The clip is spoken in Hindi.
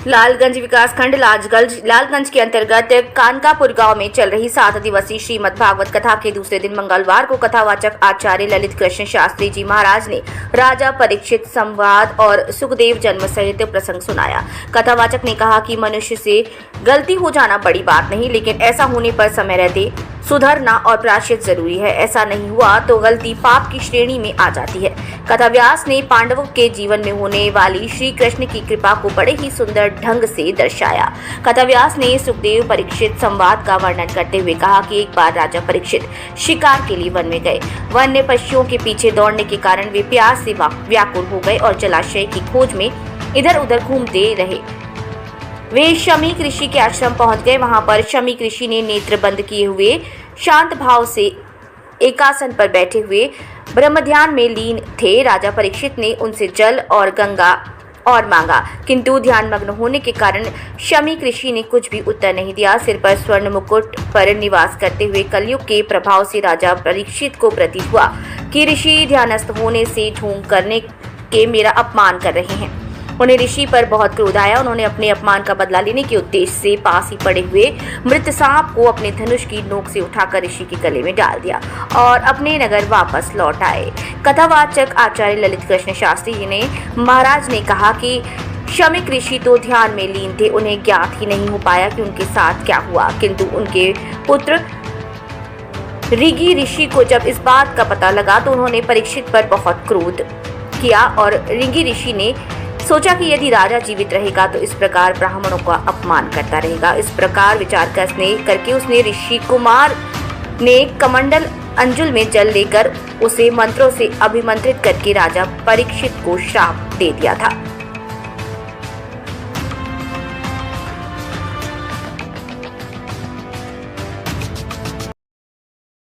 लालगंज विकासखंड लालगंज के अंतर्गत कानकापुर गांव में चल रही 7 दिवसीय श्रीमद् भागवत कथा के दूसरे दिन मंगलवार को कथावाचक आचार्य ललित कृष्ण शास्त्री जी महाराज ने राजा परीक्षित संवाद और सुखदेव जन्म सहित प्रसंग सुनाया। कथावाचक ने कहा कि मनुष्य से गलती हो जाना बड़ी बात नहीं, लेकिन ऐसा होने पर समय रहते सुधरना और प्रायश्चित जरूरी है। ऐसा नहीं हुआ तो गलती पाप की श्रेणी में आ जाती है। कथाव्यास ने पांडवों के जीवन में होने वाली श्री कृष्ण की कृपा को बड़े ही सुंदर ढंग से दर्शाया। कथाव्यास ने सुखदेव परीक्षित संवाद का वर्णन करते हुए कहा कि एक बार राजा परीक्षित शिकार के लिए वन में गए। वन्य पशुओं के पीछे दौड़ने के कारण वे प्यास से व्याकुल हो गए और जलाशय की खोज में इधर उधर घूमते रहे। वे शमीक ऋषि के आश्रम पहुंच गए। वहां पर शमीक ऋषि ने नेत्र बंद किए हुए शांत भाव से एकासन पर बैठे हुए ब्रह्म ध्यान में लीन थे। राजा परीक्षित ने उनसे जल और गंगा और मांगा, किंतु ध्यानमग्न होने के कारण शमीक ऋषि ने कुछ भी उत्तर नहीं दिया। सिर पर स्वर्ण मुकुट पर निवास करते हुए कलयुग के प्रभाव से राजा परीक्षित को प्रतीत हुआ कि ऋषि ध्यानस्थ होने से ढोंग करने के मेरा अपमान कर रहे हैं। उन्हें ऋषि पर बहुत क्रोध आया। उन्होंने अपने अपमान का बदला लेने के उद्देश्य से पास ही पड़े हुए मृत सांप को अपने धनुष की नोक से उठाकर ऋषि के गले में डाल दिया और अपने नगर वापस लौट आए। कथावाचक आचार्य ललित कृष्ण शास्त्री जी ने महाराज ने कहा कि शमीक ऋषि तो ध्यान में लीन थे, उन्हें ज्ञात ही नहीं हो पाया कि उनके साथ क्या हुआ, किंतु उनके पुत्र ऋषि ऋषि को जब इस बात का पता लगा तो उन्होंने परीक्षित पर बहुत क्रोध किया और ऋषि ने सोचा कि यदि राजा जीवित रहेगा तो इस प्रकार ब्राह्मणों का अपमान करता रहेगा। इस प्रकार विचार करके उसने ऋषि कुमार ने कमंडल अंजुल में जल लेकर उसे मंत्रों से अभिमंत्रित करके राजा परीक्षित को श्राप दे दिया था।